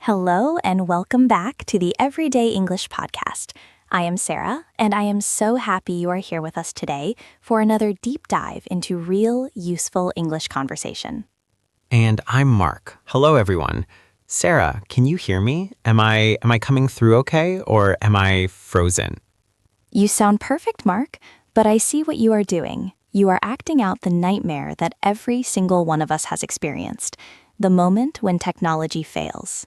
Hello and welcome back to the Everyday English Podcast. I am Sarah, and I am so happy you are here with us today for another deep dive into real, useful English conversation. And I'm Mark. Hello, everyone. Sarah, can you hear me? Am I coming through okay, or am I frozen? You sound perfect, Mark, but I see what you are doing. You are acting out the nightmare that every single one of us has experienced, the moment when technology fails.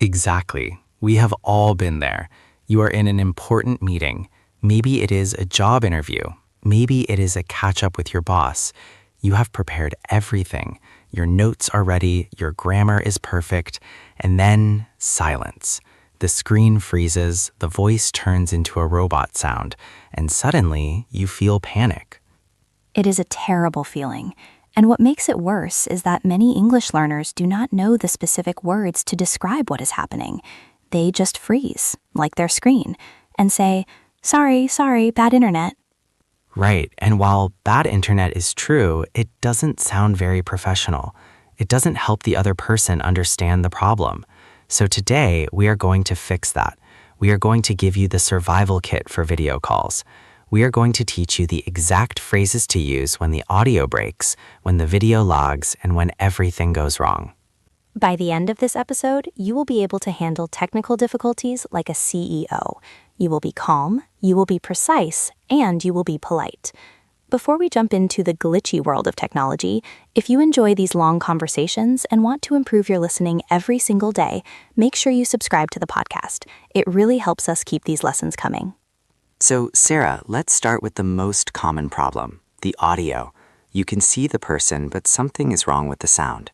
Exactly. We have all been there. You are in an important meeting. Maybe it is a job interview. Maybe it is a catch-up with your boss. You have prepared everything. Your notes are ready, your grammar is perfect, and then silence. The screen freezes, the voice turns into a robot sound, and suddenly you feel panic. It is a terrible feeling. And what makes it worse is that many English learners do not know the specific words to describe what is happening. They just freeze, like their screen, and say, sorry, bad internet. Right, and while bad internet is true, it doesn't sound very professional. It doesn't help the other person understand the problem. So today, we are going to fix that. We are going to give you the survival kit for video calls. We are going to teach you the exact phrases to use when the audio breaks, when the video logs, and when everything goes wrong. By the end of this episode, you will be able to handle technical difficulties like a CEO. You will be calm, you will be precise, and you will be polite. Before we jump into the glitchy world of technology, if you enjoy these long conversations and want to improve your listening every single day, make sure you subscribe to the podcast. It really helps us keep these lessons coming. So, Sarah, let's start with the most common problem, the audio. You can see the person, but something is wrong with the sound.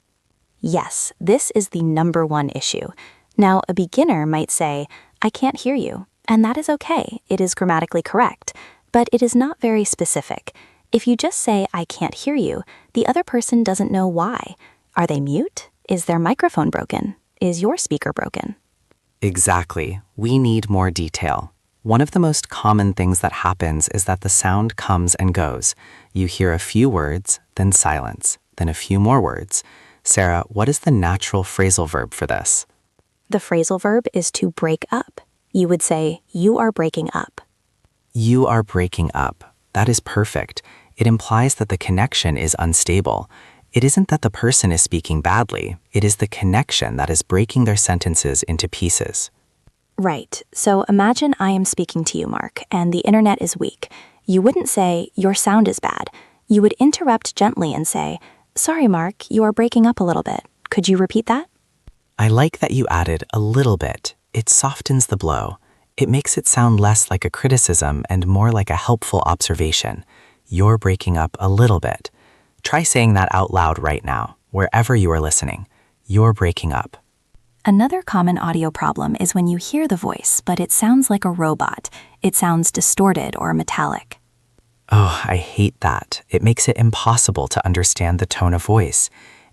Yes, this is the number one issue. Now, a beginner might say, I can't hear you, and that is okay. It is grammatically correct, but it is not very specific. If you just say, I can't hear you, the other person doesn't know why. Are they mute? Is their microphone broken? Is your speaker broken? Exactly. We need more detail. One of the most common things that happens is that the sound comes and goes. You hear a few words, then silence, then a few more words. Sarah, what is the natural phrasal verb for this? The phrasal verb is to break up. You would say, you are breaking up. You are breaking up. That is perfect. It implies that the connection is unstable. It isn't that the person is speaking badly. It is the connection that is breaking their sentences into pieces. Right. So imagine I am speaking to you, Mark, and the internet is weak. You wouldn't say, your sound is bad. You would interrupt gently and say, sorry, Mark, you are breaking up a little bit. Could you repeat that? I like that you added a little bit. It softens the blow. It makes it sound less like a criticism and more like a helpful observation. You're breaking up a little bit. Try saying that out loud right now, wherever you are listening. You're breaking up. Another common audio problem is when you hear the voice, but it sounds like a robot. It sounds distorted or metallic. Oh, I hate that. It makes it impossible to understand the tone of voice.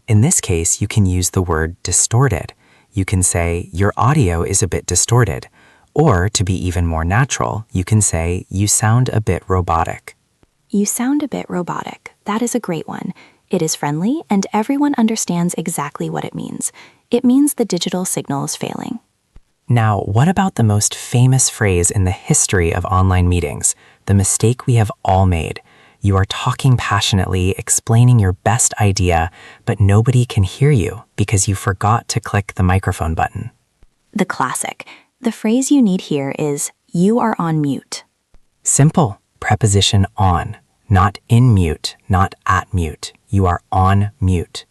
In this case, you can use the word distorted. You can say, your audio is a bit distorted. Or, to be even more natural, you can say, you sound a bit robotic. You sound a bit robotic. That is a great one. It is friendly, and everyone understands exactly what it means. It means the digital signal is failing. Now, what about the most famous phrase in the history of online meetings? The mistake we have all made. You are talking passionately, explaining your best idea, but nobody can hear you because you forgot to click the microphone button. The classic. The phrase you need here is, you are on mute. Simple. Preposition on. Not in mute, not at mute. You are on mute.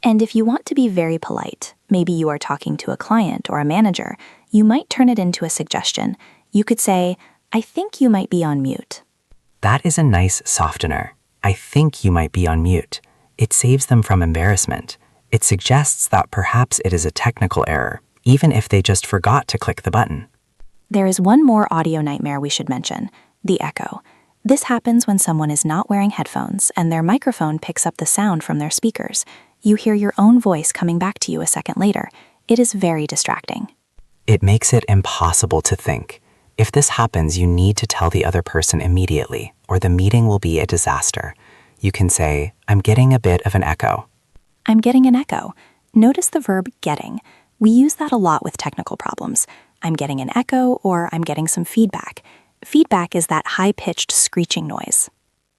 And if you want to be very polite, maybe you are talking to a client or a manager, you might turn it into a suggestion. You could say, I think you might be on mute. That is a nice softener. I think you might be on mute. It saves them from embarrassment. It suggests that perhaps it is a technical error, even if they just forgot to click the button. There is one more audio nightmare we should mention, the echo. This happens when someone is not wearing headphones and their microphone picks up the sound from their speakers. You hear your own voice coming back to you a second later. It is very distracting. It makes it impossible to think. If this happens, you need to tell the other person immediately, or the meeting will be a disaster. You can say, I'm getting a bit of an echo. I'm getting an echo. Notice the verb getting. We use that a lot with technical problems. I'm getting an echo or I'm getting some feedback. Feedback is that high-pitched screeching noise.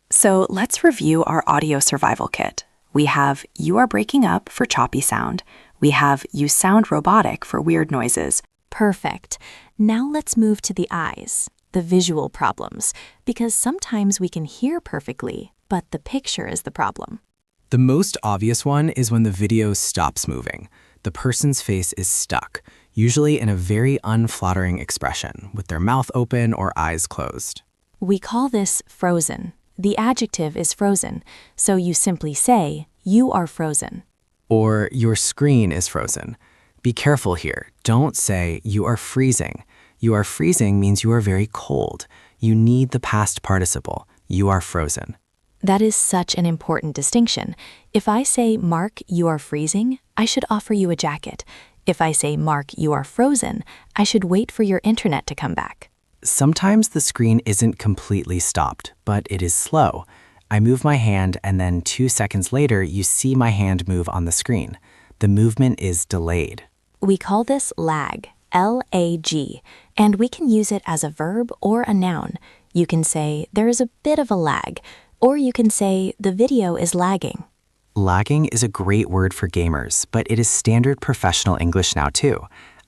So let's review our audio survival kit. We have "you are breaking up" for choppy sound. We have "you sound robotic" for weird noises. Perfect. Now let's move to the eyes, the visual problems, because sometimes we can hear perfectly, but the picture is the problem. The most obvious one is when the video stops moving. The person's face is stuck, usually in a very unflattering expression, with their mouth open or eyes closed. We call this frozen. The adjective is frozen, so you simply say, "You are frozen." Or your screen is frozen. Be careful here. Don't say "you are freezing." You are freezing means you are very cold. You need the past participle. You are frozen. That is such an important distinction. If I say, "Mark, you are freezing," I should offer you a jacket. If I say, "Mark, you are frozen," I should wait for your internet to come back. Sometimes the screen isn't completely stopped, but it is slow. I move my hand and then 2 seconds later you see my hand move on the screen. The movement is delayed. We call this lag, L-A-G, and we can use it as a verb or a noun. You can say, "There is a bit of a lag," or you can say, "The video is lagging." Lagging is a great word for gamers, but it is standard professional English now too.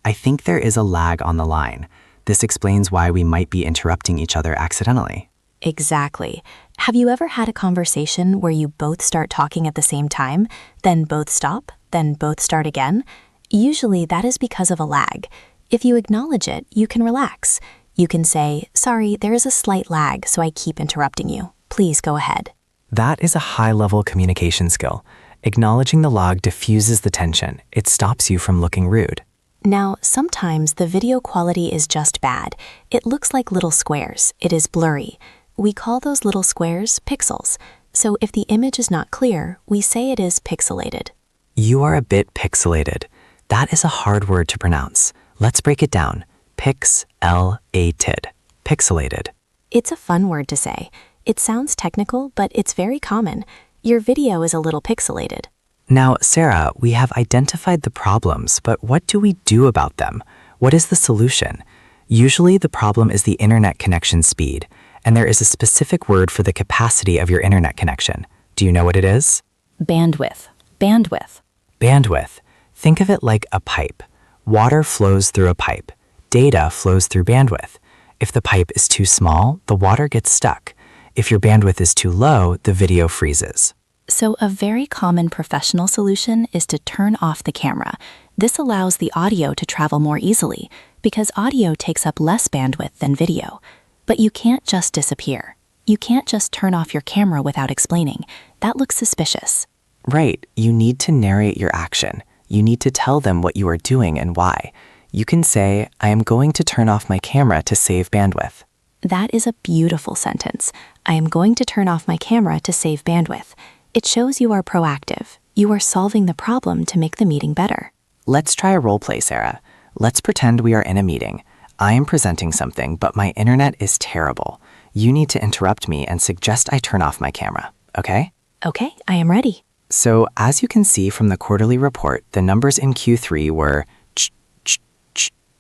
I think there is a lag on the line. This explains why we might be interrupting each other accidentally. Exactly. Have you ever had a conversation where you both start talking at the same time, then both stop, then both start again? Usually that is because of a lag. If you acknowledge it, you can relax. You can say, "Sorry, there is a slight lag, so I keep interrupting you. Please go ahead." That is a high-level communication skill. Acknowledging the lag diffuses the tension. It stops you from looking rude. Now, sometimes the video quality is just bad. It looks like little squares. It is blurry. We call those little squares pixels. So if the image is not clear, we say it is pixelated. You are a bit pixelated. That is a hard word to pronounce. Let's break it down. Pixelated. Pixelated. It's a fun word to say. It sounds technical, but it's very common. Your video is a little pixelated. Now, Sarah, we have identified the problems, but what do we do about them? What is the solution? Usually the problem is the internet connection speed, and there is a specific word for the capacity of your internet connection. Do you know what it is? Bandwidth. Bandwidth. Bandwidth. Think of it like a pipe. Water flows through a pipe. Data flows through bandwidth. If the pipe is too small, the water gets stuck. If your bandwidth is too low, the video freezes. So a very common professional solution is to turn off the camera. This allows the audio to travel more easily because audio takes up less bandwidth than video. But you can't just disappear. You can't just turn off your camera without explaining. That looks suspicious. Right, you need to narrate your action. You need to tell them what you are doing and why. You can say, "I am going to turn off my camera to save bandwidth." That is a beautiful sentence. I am going to turn off my camera to save bandwidth. It shows you are proactive. You are solving the problem to make the meeting better. Let's try a role play, Sarah. Let's pretend we are in a meeting. I am presenting something, but my internet is terrible. You need to interrupt me and suggest I turn off my camera, okay? Okay, I am ready. So as you can see from the quarterly report, the numbers in Q3 were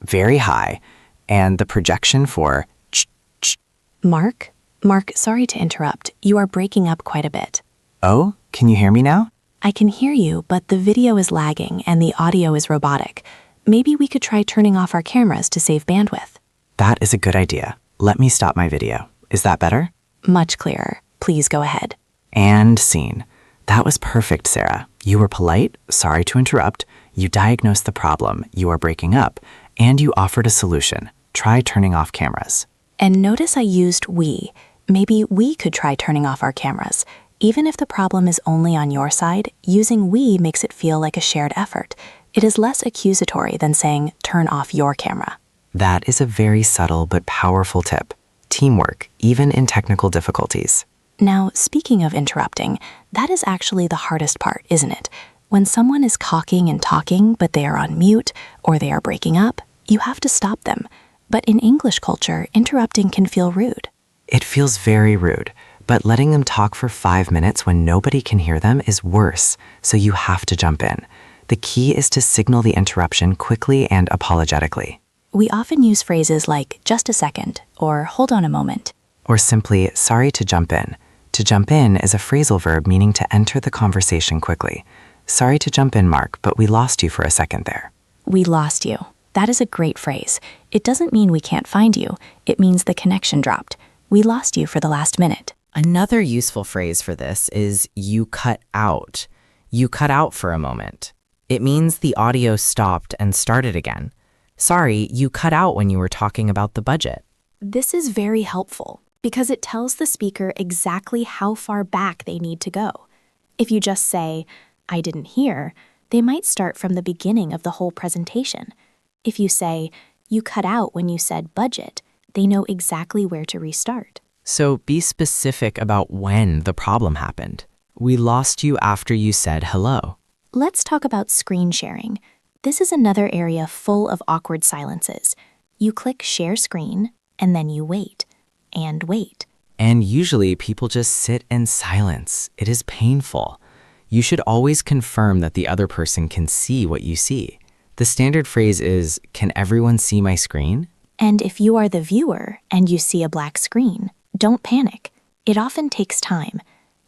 very high, and the projection for Mark, sorry to interrupt. You are breaking up quite a bit. Oh, can you hear me now? I can hear you, but the video is lagging and the audio is robotic. Maybe we could try turning off our cameras to save bandwidth. That is a good idea. Let me stop my video. Is that better? Much clearer. Please go ahead. And scene. That was perfect, Sarah. You were polite, sorry to interrupt, you diagnosed the problem, you are breaking up, and you offered a solution. Try turning off cameras. And notice I used we. Maybe we could try turning off our cameras. Even if the problem is only on your side, using we makes it feel like a shared effort. It is less accusatory than saying, "Turn off your camera." That is a very subtle but powerful tip. Teamwork, even in technical difficulties. Now, speaking of interrupting, that is actually the hardest part, isn't it? When someone is talking and talking, but they are on mute, or they are breaking up, you have to stop them. But in English culture, interrupting can feel rude. It feels very rude, but letting them talk for 5 minutes when nobody can hear them is worse, so you have to jump in. The key is to signal the interruption quickly and apologetically. We often use phrases like just a second or hold on a moment. Or simply, sorry to jump in. To jump in is a phrasal verb meaning to enter the conversation quickly. Sorry to jump in, Mark, but we lost you for a second there. We lost you. That is a great phrase. It doesn't mean we can't find you. It means the connection dropped. We lost you for the last minute. Another useful phrase for this is you cut out. You cut out for a moment. It means the audio stopped and started again. Sorry, you cut out when you were talking about the budget. This is very helpful because it tells the speaker exactly how far back they need to go. If you just say, I didn't hear, they might start from the beginning of the whole presentation. If you say, you cut out when you said budget, they know exactly where to restart. So be specific about when the problem happened. We lost you after you said hello. Let's talk about screen sharing. This is another area full of awkward silences. You click share screen, and then you wait, and wait. And usually people just sit in silence. It is painful. You should always confirm that the other person can see what you see. The standard phrase is, can everyone see my screen? And if you are the viewer and you see a black screen, don't panic. It often takes time.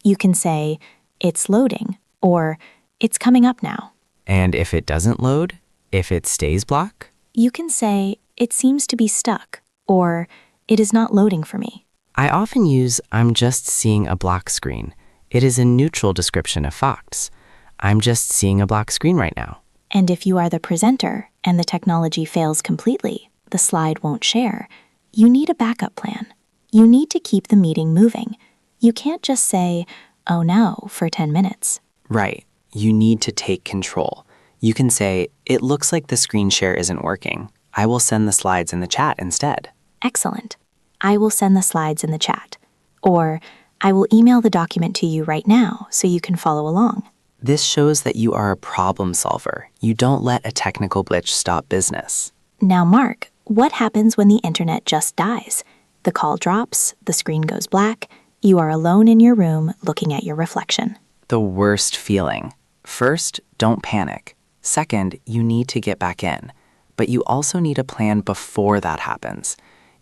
You can say, it's loading, or it's coming up now. And if it doesn't load, if it stays black? You can say, it seems to be stuck, or it is not loading for me. I often use, I'm just seeing a black screen. It is a neutral description of facts. I'm just seeing a black screen right now. And if you are the presenter and the technology fails completely, the slide won't share, you need a backup plan. You need to keep the meeting moving. You can't just say, oh no, for 10 minutes. Right. You need to take control. You can say, it looks like the screen share isn't working. I will send the slides in the chat instead. Excellent. I will send the slides in the chat. Or, I will email the document to you right now so you can follow along. This shows that you are a problem solver. You don't let a technical glitch stop business. Now, Mark, what happens when the internet just dies? The call drops, the screen goes black, you are alone in your room looking at your reflection. The worst feeling. First, don't panic. Second, you need to get back in. But you also need a plan before that happens.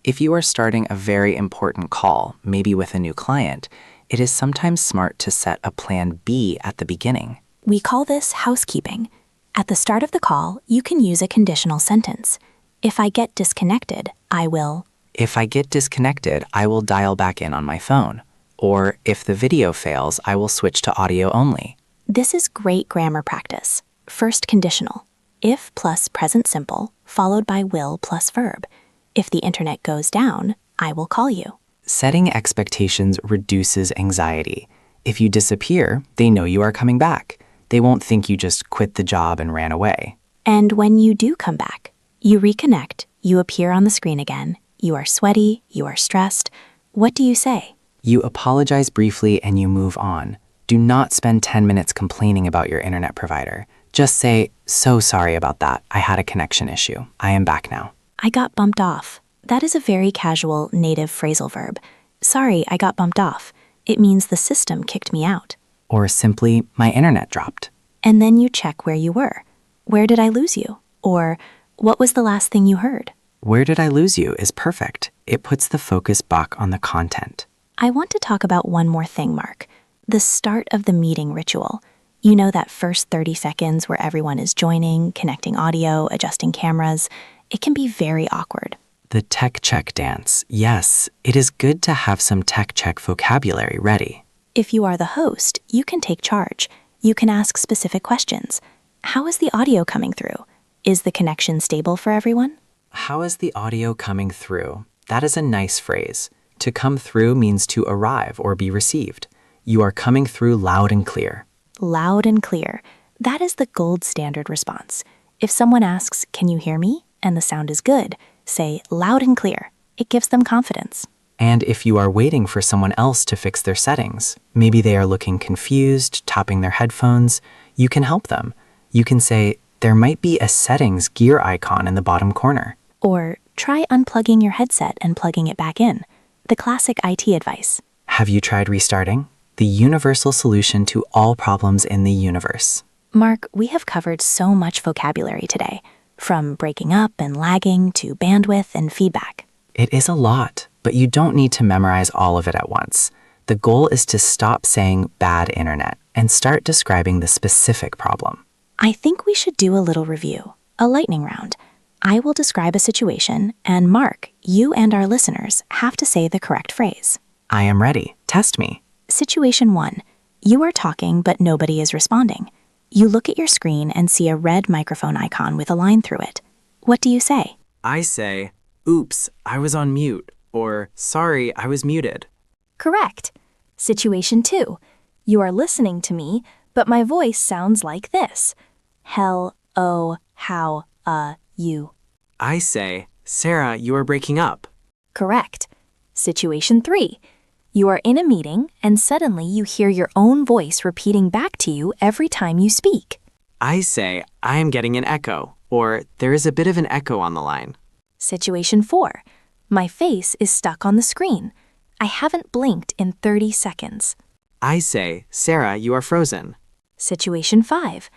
If you are starting a very important call, maybe with a new client, it is sometimes smart to set a plan B at the beginning. We call this housekeeping. At the start of the call, you can use a conditional sentence. If I get disconnected, I will. If I get disconnected, I will dial back in on my phone. Or if the video fails, I will switch to audio only. This is great grammar practice. First conditional. If plus present simple, followed by will plus verb. If the internet goes down, I will call you. Setting expectations reduces anxiety. If you disappear, they know you are coming back. They won't think you just quit the job and ran away. And when you do come back, you reconnect, you appear on the screen again, you are sweaty, you are stressed. What do you say? You apologize briefly and you move on. Do not spend 10 minutes complaining about your internet provider. Just say, so sorry about that. I had a connection issue. I am back now. I got bumped off. That is a very casual native phrasal verb. Sorry, I got bumped off. It means the system kicked me out. Or simply, my internet dropped. And then you check where you were. Where did I lose you? Or what was the last thing you heard? Where did I lose you is perfect. It puts the focus back on the content. I want to talk about one more thing, Mark. The start of the meeting ritual. You know that first 30 seconds where everyone is joining, connecting audio, adjusting cameras. It can be very awkward. The tech check dance. Yes, it is good to have some tech check vocabulary ready. If you are the host, you can take charge. You can ask specific questions. How is the audio coming through? Is the connection stable for everyone? How is the audio coming through? That is a nice phrase. To come through means to arrive or be received. You are coming through loud and clear. Loud and clear. That is the gold standard response. If someone asks, can you hear me? And the sound is good, say loud and clear. It gives them confidence. And if you are waiting for someone else to fix their settings, maybe they are looking confused, tapping their headphones, you can help them. You can say, there might be a settings gear icon in the bottom corner. Or try unplugging your headset and plugging it back in. The classic IT advice. Have you tried restarting? The universal solution to all problems in the universe. Mark, we have covered so much vocabulary today, from breaking up and lagging to bandwidth and feedback. It is a lot, but you don't need to memorize all of it at once. The goal is to stop saying bad internet and start describing the specific problem. I think we should do a little review, a lightning round. I will describe a situation, and Mark, you and our listeners have to say the correct phrase. I am ready. Test me. Situation 1. You are talking, but nobody is responding. You look at your screen and see a red microphone icon with a line through it. What do you say? I say, oops, I was on mute, or sorry, I was muted. Correct. Situation 2. You are listening to me, but my voice sounds like this. Hell, oh, how, you. I say, Sarah, you are breaking up. Correct. Situation 3. You are in a meeting and suddenly you hear your own voice repeating back to you every time you speak. I say, I am getting an echo, or there is a bit of an echo on the line. Situation 4. My face is stuck on the screen. I haven't blinked in 30 seconds. I say, Sarah, you are frozen. Situation 5.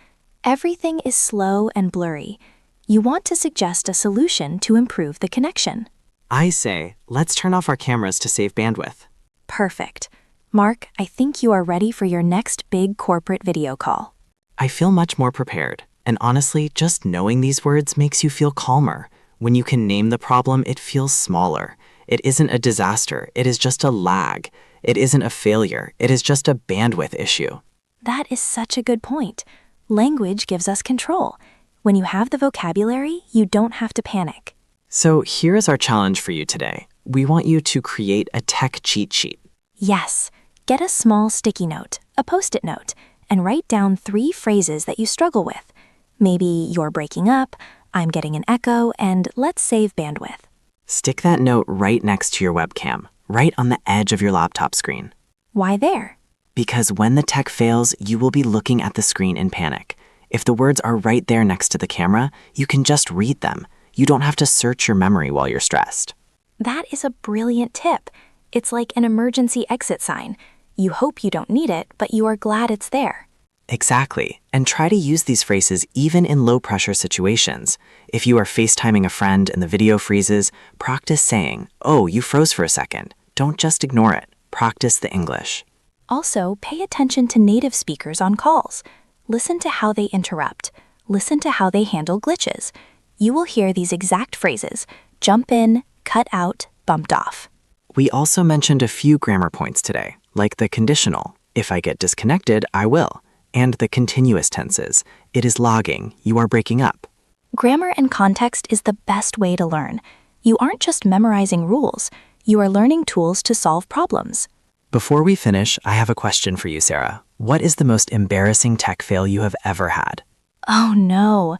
Everything is slow and blurry. You want to suggest a solution to improve the connection. I say, let's turn off our cameras to save bandwidth. Perfect. Mark, I think you are ready for your next big corporate video call. I feel much more prepared, and honestly, just knowing these words makes you feel calmer. When you can name the problem, it feels smaller. It isn't a disaster, it is just a lag. It isn't a failure, it is just a bandwidth issue. That is such a good point. Language gives us control. When you have the vocabulary, you don't have to panic. So here is our challenge for you today. We want you to create a tech cheat sheet. Yes, get a small sticky note, a post-it note, and write down 3 phrases that you struggle with. Maybe you're breaking up, I'm getting an echo, and let's save bandwidth. Stick that note right next to your webcam, right on the edge of your laptop screen. Why there? Because when the tech fails, you will be looking at the screen in panic. If the words are right there next to the camera, you can just read them. You don't have to search your memory while you're stressed. That is a brilliant tip. It's like an emergency exit sign. You hope you don't need it, but you are glad it's there. Exactly, and try to use these phrases even in low-pressure situations. If you are FaceTiming a friend and the video freezes, practice saying, "Oh, you froze for a second." Don't just ignore it. Practice the English. Also, pay attention to native speakers on calls. Listen to how they interrupt. Listen to how they handle glitches. You will hear these exact phrases: jump in, cut out, bumped off. We also mentioned a few grammar points today, like the conditional, if I get disconnected, I will, and the continuous tenses, it is logging, you are breaking up. Grammar and context is the best way to learn. You aren't just memorizing rules, you are learning tools to solve problems. Before we finish, I have a question for you, Sarah. What is the most embarrassing tech fail you have ever had? Oh no.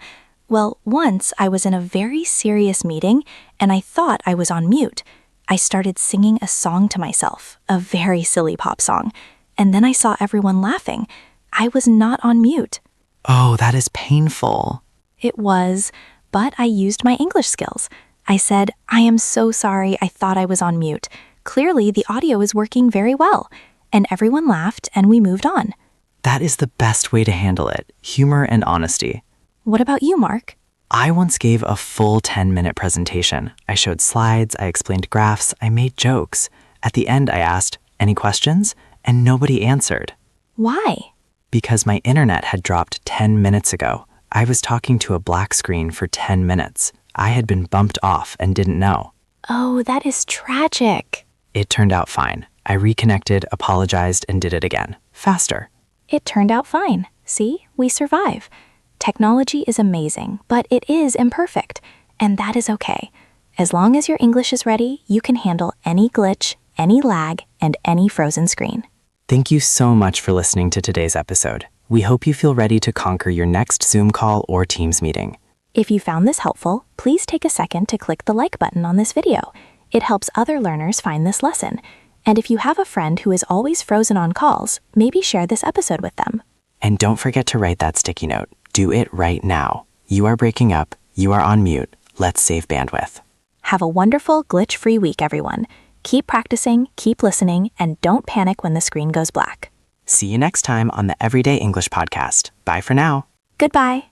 Well, once I was in a very serious meeting and I thought I was on mute. I started singing a song to myself, a very silly pop song, and then I saw everyone laughing. I was not on mute. Oh, that is painful. It was, but I used my English skills. I said, I am so sorry, I thought I was on mute. Clearly, the audio is working very well. And everyone laughed and we moved on. That is the best way to handle it, humor and honesty. What about you, Mark? I once gave a full 10-minute presentation. I showed slides, I explained graphs, I made jokes. At the end, I asked, any questions? And nobody answered. Why? Because my internet had dropped 10 minutes ago. I was talking to a black screen for 10 minutes. I had been bumped off and didn't know. Oh, that is tragic. It turned out fine. I reconnected, apologized, and did it again. Faster. It turned out fine. See, we survive. Technology is amazing, but it is imperfect, and that is okay. As long as your English is ready, you can handle any glitch, any lag, and any frozen screen. Thank you so much for listening to today's episode. We hope you feel ready to conquer your next Zoom call or Teams meeting. If you found this helpful, please take a second to click the like button on this video. It helps other learners find this lesson. And if you have a friend who is always frozen on calls, maybe share this episode with them. And don't forget to write that sticky note. Do it right now. You are breaking up. You are on mute. Let's save bandwidth. Have a wonderful, glitch-free week, everyone. Keep practicing, keep listening, and don't panic when the screen goes black. See you next time on the Everyday English Podcast. Bye for now. Goodbye.